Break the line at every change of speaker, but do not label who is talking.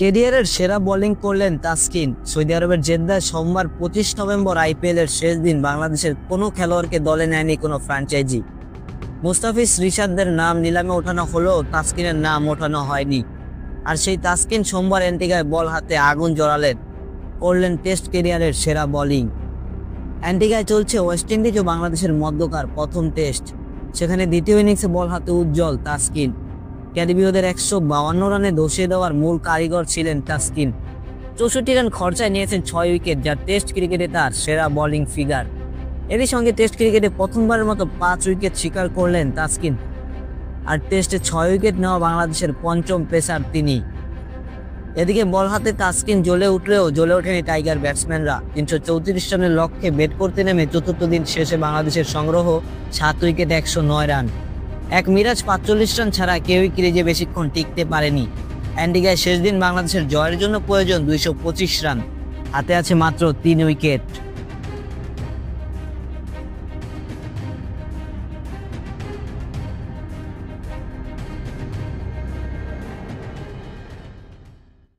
ক্যারিয়ারের সেরা বোলিং করলেন তাসকিন। সৌদি আরবের জেদ্দায় সোমবার 25 নভেম্বর আইপিএলের শেষ দিন বাংলাদেশের কোনো খেলোয়াড়কে দলে নেয়নি কোনো ফ্র্যাঞ্চাইজি। মুস্তাফিজ রিশাদদের নাম নিলামে ওঠানো হলেও তাসকিনের নাম ওঠানো হয়নি। আর সেই তাসকিন সোমবার অ্যান্টিগায় বল হাতে আগুন জ্বালালেন, করলেন টেস্ট ক্যারিয়ারের সেরা বোলিং। অ্যান্টিগায় চলছে ওয়েস্ট ইন্ডিজ ও বাংলাদেশের মধ্যকার প্রথম টেস্ট। সেখানে দ্বিতীয় ইনিংসে বল হাতে উজ্জ্বল তাসকিন। ক্যারিবীয়দের 152 রানে ধসিয়ে দেওয়ার মূল কারিগর ছিলেন তাসকিন। 64 রান খরচায় নিয়েছেন 6 উইকেট, যা টেস্ট ক্রিকেটে তার সেরা বোলিং ফিগার। এরই সঙ্গে টেস্ট ক্রিকেটে প্রথমবারের মতো 5 উইকেট শিকার করলেন তাসকিন। আর টেস্টে 6 উইকেট নেওয়া বাংলাদেশের পঞ্চম পেসার তিনি। এদিকে বল হাতে তাসকিন জ্বলে উঠলেও জ্বলে ওঠেনি টাইগার ব্যাটসম্যানরা। 334 রানের লক্ষ্যে ব্যাট করতে নেমে চতুর্থ দিন শেষে বাংলাদেশের সংগ্রহ 7 উইকেট 109 রান। এক মিরাজ 45 রান ছাড়া কেউই ক্রিজে বেশিক্ষণ টিকতে পারেনি। অ্যান্টিগায় শেষ দিন বাংলাদেশের জয়ের জন্য প্রয়োজন 225 রান, হাতে আছে মাত্র 3 উইকেট।